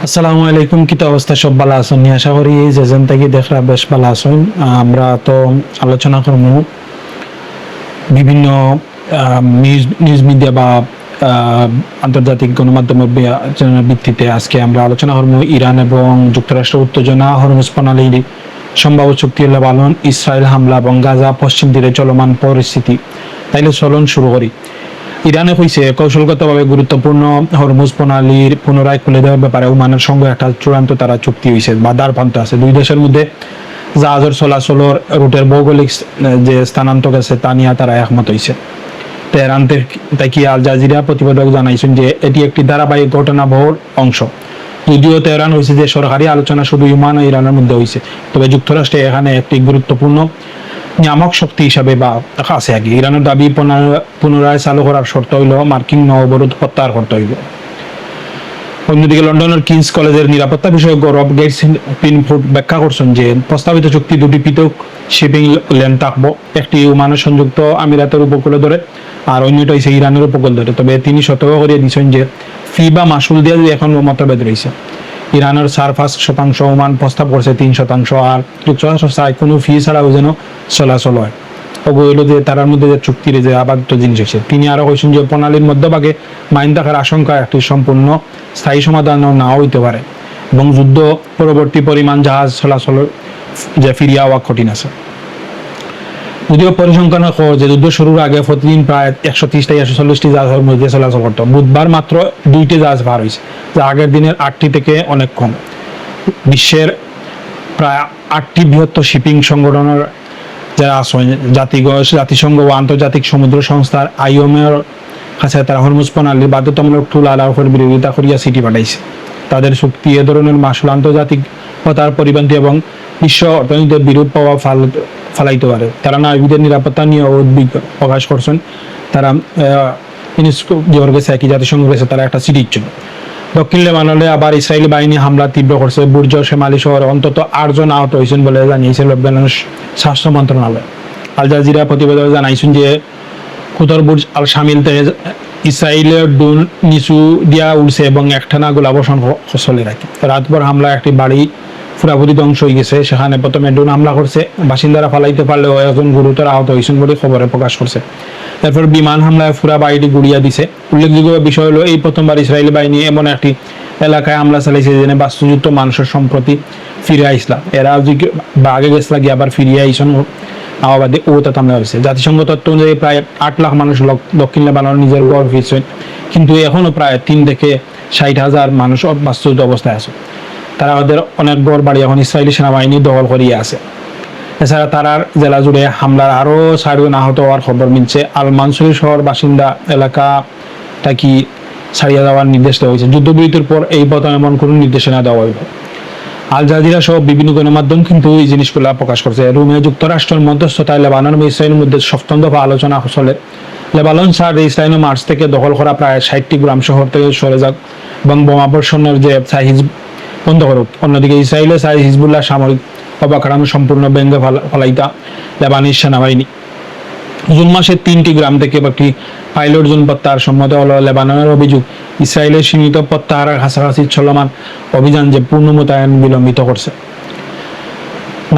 আসসালামু আলাইকুম। কি তো অবস্থা? সব ভালো আছেন? আশা করি যেজন থেকে দেখরা বেশ ভালো আছেন। আমরা তো আলোচনা করব বিভিন্ন নিউজ মিডিয়া বা আন্তর্জাতিক গণমাধ্যমের ভিত্তিতে। আজকে আমরা আলোচনা করব ইরান এবং যুক্তরাষ্ট্র উত্তেজনা, হরমুজ প্রণালীর সম্ভাব্য চুক্তি, লেবানন ইসরায়েল হামলা এবং গাজা পশ্চিম তীরে চলমান পরিস্থিতি। তাইলে চলুন শুরু করি। ইরানে কইছে কৌশলগতভাবে গুরুত্বপূর্ণ হরমুজ প্রণালীর পুনরায় খুলে দেওয়ার ব্যাপারে ওমানের সঙ্গে একটা চূড়ান্ত তারা চুক্তি হয়েছে বা দ্বারপ্রান্তে আছে। দুই দেশের মধ্যে জাহাজের চলাচলের রুটের ভৌগোলিক যে স্থানান্তর আছে তা নিয়ে তারা একমত হয়েছে। তেহরান থেকে আল জাজিরা প্রতিবেদক জানাইছেন যে এটি একটি ধারাবাহিক ঘটনাবহুল অংশ। যদিও তেহরান হয়েছে যে সরকারি আলোচনা শুধু ওমান ও ইরানের মধ্যে হয়েছে, তবে যুক্তরাষ্ট্রে এখানে একটি গুরুত্বপূর্ণ নিয়ামক শক্তি হিসাবে বা আছে আর কি। ইরানের দাবি পুনরায় চালু করার শর্ত হইল মার্কিন নৌ অবরোধ প্রত্যাহার করতে হইবে। অন্যদিকে লন্ডনের কিংস কলেজের নিরাপত্তা বিষয়ক গৌরব গেটস পিনফুট ব্যাখ্যা করছেন যে প্রস্তাবিত চুক্তি দুটি পৃথক শিপিং লেন থাকবো, একটি ওমানের সংযুক্ত আমিরাতের উপকূলে ধরে আর অন্যটা হচ্ছে ইরানের উপকূল ধরে। তবে তিনি সতর্ক করিয়ে দিচ্ছেন যে ফি বা মাসুল দিয়ে এখন মতভেদ রয়েছে। ইরানের 4% ওমান প্রস্তাব করছে 3%, আর যুক্তরাষ্ট্র চায় কোনো ফি ছাড়াও যেন চলাচল হয়। ওগুলো যে তার মধ্যে যে চুক্তির যে আবদ্ধ জিনিস আছে। তিনি আরো কইছেন যে প্রণালীর মধ্যভাগে মাইন থাকার আশঙ্কা একটি সম্পূর্ণ স্থায়ী সমাধান নাও হইতে পারে এবং যুদ্ধ পরবর্তী পরিমাণ জাহাজ চলাচল যে ফিরিয়ে হওয়া কঠিন আছে। যদিও পরিসংখ্যান যে যুদ্ধ শুরুর আগে প্রতিদিন প্রায় 130 থেকে 140টি জাহাজের মধ্যে চলাচল করতো। বুধবার মাত্র 2টি জাহাজ ভার হয়েছে, যা আগের দিনের 8টি থেকে অনেক কম। বিশ্বের প্রায় 8টি বৃহত্তর শিপিং সংগঠনের যারা আছে জাতিসংঘ ও আন্তর্জাতিক সমুদ্র সংস্থার আইওএমের কাছে তারা হরমুজ প্রণালীর বাধ্যতামূলক টুল আলাপের বিরোধিতা করিয়া চিঠি পাঠাইছে। তাদের চুক্তি এ ধরনের মাসুল আন্তর্জাতিক পতার পরিপন্থী এবং বিশ্ব অর্থনীতির বিরূপ প্রভাব ফালাইতে পারে। তারা নাবিকদের নিরাপত্তা নিয়ে উদ্বেগ প্রকাশ করছেন। তারা ইউনেস্কো যে একই জাতিসংঘ রয়েছে তারা একটা চিঠি দিচ্ছেন। দক্ষিণ লেবাননে আবার ইসরায়েলি বাহিনী হামলা তীব্র করছে। বুর্জ শেমালি শহরে অন্তত 8 জন আহত হয়েছেন বলে জানিয়েছে লেবাননের স্বাস্থ্য মন্ত্রণালয়। আল জাজিরা প্রতিবেদক জানাইছেন যে কুতর বুর্জ আল শামিল থেকে ইসরায়েলের ড্রোন নিচু দিয়া উঠছে এবং একটানা গোলাবর্ষণ চলে রাখে। রাতভর হামলা একটি বাড়ি পুরাপুরি ধ্বংস হয়ে গেছে। সেখানে প্রথমে ড্রোন হামলা করছে, বাসিন্দারা ফালাইতে পারলেও একজন গুরুতর আহত হয়েছেন বলে খবরে প্রকাশ করছে। এরপর বিমান হামলায় পুরা বাড়িটি গুড়িয়ে দিছে। উল্লেখযোগ্য বিষয় হলো এই প্রথমবার ইসরায়েলি বাহিনী এমন একটি এলাকায় হামলা চালাইছে যেখানে বাস্তুযুক্ত মানুষের সম্প্রতি ফিরে আইসলা। এরা আগে গেছলা গিয়ে আবার ফিরিয়ে আইসন আওয়াবাদে ও তা হামলা হয়েছে। জাতিসংঘ তথ্য অনুযায়ী প্রায় 8 লাখ মানুষ দক্ষিণ লেবানন নিজের ঘর ফিরছেন, কিন্তু এখনো প্রায় 3 থেকে 60,000 মানুষ বাস্তুযুক্ত অবস্থায় আছে। তারা ওদের অনেক ঘর বাড়ি এখন ইসরায়েলি সেনাবাহিনী দখল করিয়ে আছে। এছাড়া তারার জেলা জুড়ে হামলার আরও 4 জন আহত হওয়ার খবর মিলছে। আল মানসুরি শহর বাসিন্দা এলাকাটা কি ছাড়িয়ে দেওয়ার নির্দেশ দেওয়া হয়েছে। যুদ্ধবিরতির পর এই পতন এমন কোনো নির্দেশনা দেওয়া হইবে। আল জাজিরা সহ বিভিন্ন গণমাধ্যম কিন্তু এই জিনিসগুলো প্রকাশ করছে। রোমে যুক্তরাষ্ট্রের মধ্যস্থতায় লেবানন এবং ইসরায়েলের মধ্যে 7ম দফা আলোচনা চলে। লেবানন ছাড় ইসরায়েল মার্চ থেকে দখল করা প্রায় 60টি গ্রাম শহর থেকে সরে যাক এবং বোমাবর্ষণের যে বন্ধ করুক। অন্যদিকে ইসরায়েলের হিজবুল্লাহ সামরিক অবকাঠামো সম্পূর্ণ ব্যঙ্গে ফলাইতা লেবানিজ সেনাবাহিনী জুন মাসে 3টি গ্রাম থেকে একটি পাইলট জোন প্রত্যাহার সম্মত হলো। লেবাননের অভিযোগ ইসরায়েলের সীমিত প্রত্যাহারের কাছাকাছি চলমান অভিযান যে পূর্ণ মোতায়েন বিলম্বিত করছে।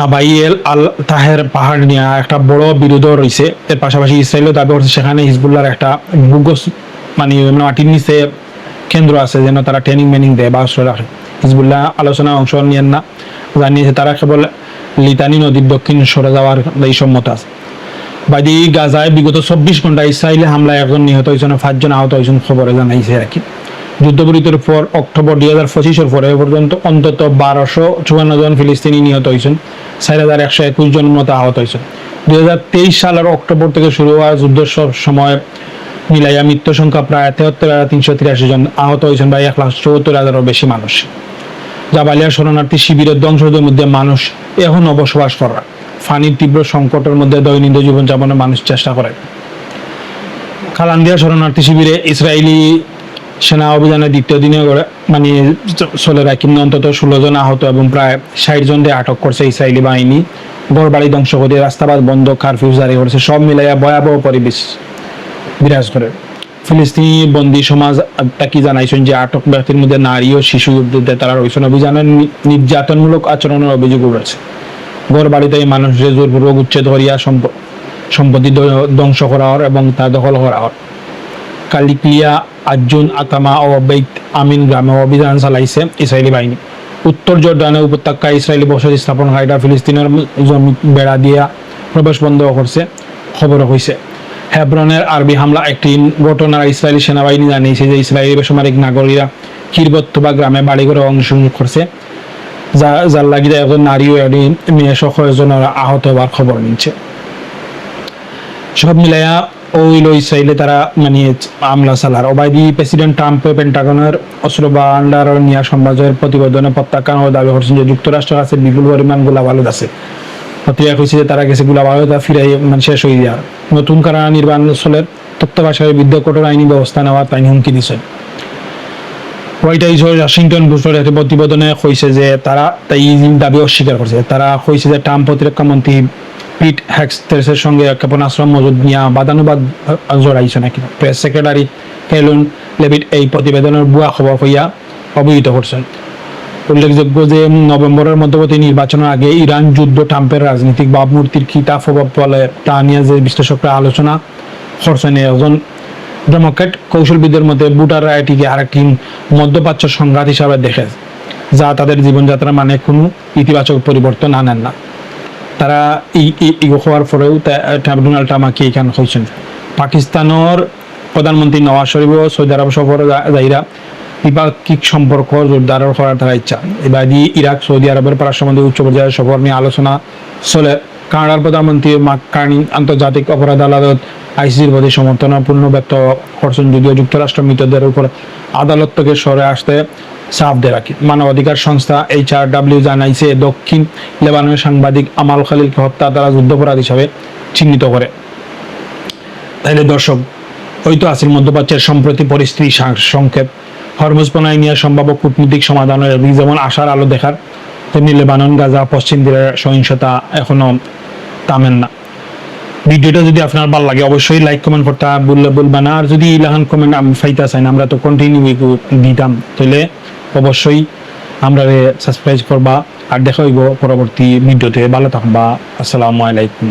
নাবাইয়েল আল তাহের পাহাড় নিয়ে একটা বড় বিরোধ রয়েছে। এর পাশাপাশি ইসরায়েলও দাবি করছে সেখানে হিজবুল্লাহর একটা বুগস মাটির নিচে কেন্দ্র আছে, যেন তারা ট্রেনিং মেনিং দেয় বা আশ্রয় রাখে। হিজবুল্লাহ আলোচনায় অংশ নেন না, জানিয়েছে তারা কেবল লিতানি নদীর দক্ষিণ সরে যাওয়ার এই সম্মত আছে। বাদি গাজায় বিগত 24 ঘন্টায় ইসরায়েলি হামলায় 1 জন নিহত হয়েছেন, 5 জন আহত হয়েছেন খবরে জানাইছে আর কি। যুদ্ধবিরতির পর অক্টোবর 2025 পরে পর্যন্ত অন্তত 1254 জন ফিলিস্তিনি নিহত হয়েছেন, 4121 জন মতো আহত হয়েছেন। 2023 সালের অক্টোবর থেকে শুরু হওয়া যুদ্ধের সময় মিলাইয়া মৃত্যু সংখ্যা প্রায় 73,383 জন, আহত হয়েছেন প্রায় 1,74,000-এরও বেশি মানুষ। জাবালিয়া শরণার্থী শিবিরের ধ্বংসদের মধ্যে মানুষ এখনও বসবাস করা, ফানির তীব্র সংকটের মধ্যে দৈনন্দিন জীবনযাপনে মানুষ চেষ্টা করে। কালান্দিয়া শরণার্থী শিবিরে ইসরায়েলি সেনা অভিযানের 2য় দিনে চলে রাখেন অন্তত 16 জন আহত এবং প্রায় 60 জনকে আটক করছে ইসরায়েলি বাহিনী। ঘরবাড়ি ধ্বংস করে রাস্তাঘাট বন্ধ, কারফিউ জারি করেছে। সব মিলাইয়া ভয়াবহ পরিবেশ বিরাজ করে। ফিলিস্তিনি বন্দী সমাজ কি জানাইছেন যে আটক ব্যক্তির মধ্যে নারী ও শিশু তারা রয়েছেন। অভিযানের নির্যাতনমূলক আচরণের অভিযোগ রয়েছে। ঘর বাড়িতে মানুষের জোরপূর্বক উচ্ছেদ করিয়া সম্পত্তি ধ্বংস করা হওয়ার এবং তা দখল করা হওয়ার। কালিকিয়া, আজুন, আতামা ও বেইত আমিন গ্রামে অভিযান চালাইছে ইসরায়েলি বাহিনী। উত্তর জর্ডানের উপত্যকায় ইসরায়েলি বসতি স্থাপনকারীরা ফিলিস্তিনের জমি বেড়া দিয়া প্রবেশ বন্ধ করছে খবর হয়েছে। হেব্রনের আরবি হামলা একটি ঘটনার ইসরায়েলি সেনাবাহিনী জানিয়েছে যে ইসরায়েলি বেসামরিক নাগরিকরা কিরবত্তবা গ্রামে বাড়িঘরে অংশগ্রহণ করছে, যার লাগিয়ে একজন নারী ও একটি মেয়ে সহ কয়েকজন আহত হওয়ার খবর নিচ্ছে। সব মিলাইয়া ওইল ইসরায়েলে তারা মানে হামলা চালার। অবাধি প্রেসিডেন্ট ট্রাম্প পেন্টাগনের অস্ত্র ভান্ডার নিয়ে সংবাদের প্রতিবেদনে প্রত্যাখ্যান ও দাবি করছেন যে যুক্তরাষ্ট্রের কাছে বিপুল পরিমাণ গোলাবারুদ আছে। প্রতিক্রিয়া কইছে যে তারা গেছে গোলাবারুদ ফিরাই শেষ হয়ে যাওয়ার। নতুন কারণা নির্বাচনের তত্ত্বাবধায়ক বিরুদ্ধে কঠোর আইনি ব্যবস্থা নেওয়ার তাই হুমকি দিছে। হোয়াইট হাউস ওয়াশিংটন পোস্টের একটি প্রতিবেদনে কইছে যে তারা তাই দাবি অস্বীকার করছে। তারা কইছে যে ট্রাম্প প্রতিরক্ষা মন্ত্রী পিট হেক্সটেসের সঙ্গে ক্ষেপণাস্ত্র মজুদ নিয়ে বাদানুবাদ জড়াইছে নাকি। প্রেস সেক্রেটারি কেলন লেভিট এই প্রতিবেদনের ভুয়া খবর হইয়া অবহিত করছেন। উল্লেখযোগ্য যে নভেম্বরের মধ্যবর্তী নির্বাচনের আগে ইরান যুদ্ধ ট্রাম্পের রাজনৈতিক ভাবমূর্তির কি তা প্রভাব ফলে তা নিয়ে যে বিশ্লেষকরা আলোচনা করছেন। একজন ডেমোক্রেট কৌশলবিদের মধ্যে ভোটাররা এটিকে আরেকটি মধ্যপ্রাচ্য সংঘাত হিসাবে দেখে, যা তাদের জীবনযাত্রার মানে কোনো ইতিবাচক পরিবর্তন আনেন না। তারা ইগো হওয়ার পরেও ডোনাল্ড ট্রাম্পকে এখানে হয়েছেন। পাকিস্তানের প্রধানমন্ত্রী নওয়াজ শরীফ ও সৌদি আরব সফর যাইরা দ্বিপাক্ষিক সম্পর্ক জোরদার করার তারা ইচ্ছা। এবার ইরাক, সৌদি আরবের পররাষ্ট্রমন্ত্রী উচ্চ পর্যায়ের সফর নিয়ে আলোচনা চলে। কানাডার প্রধানমন্ত্রী মার্ক কার্নি আন্তর্জাতিক অপরাধ আদালত আইসিসির প্রতি সমর্থন পূর্ণ ব্যক্ত করছেন, যদিও যুক্তরাষ্ট্র মৃতদের উপর আদালত থেকে সরে আসতে চাপ দিয়ে রাখি। মানবাধিকার সংস্থা HRW জানাইছে দক্ষিণ লেবাননের সাংবাদিক আমাল খালিলকে হত্যা তারা যুদ্ধাপরাধ হিসাবে চিহ্নিত করে। তাইলে দর্শক, ওই তো আসিল মধ্যপ্রাচ্যের সম্প্রতি পরিস্থিতি সংক্ষেপ। হরমুজ প্রণয় নিয়ে সম্ভাব্য কূটনীতিক সমাধানের যেমন আশার আলো দেখার, তেমনি লেবানন, গাজা, পশ্চিম তীরের সহিংসতা এখনো থামেন না। ভিডিওটা যদি আপনার ভালো লাগে অবশ্যই লাইক কমেন্ট করতে বলবেন না। আর যদি ইলাহান কমেন্ট আমি ফাইতে চাই না, আমরা তো কন্টিনিউ দিতাম, তাহলে অবশ্যই আমরা সাবস্ক্রাইব করবা। আর দেখা হইব পরবর্তী ভিডিওতে। ভালো থাকবা। আসসালামু আলাইকুম।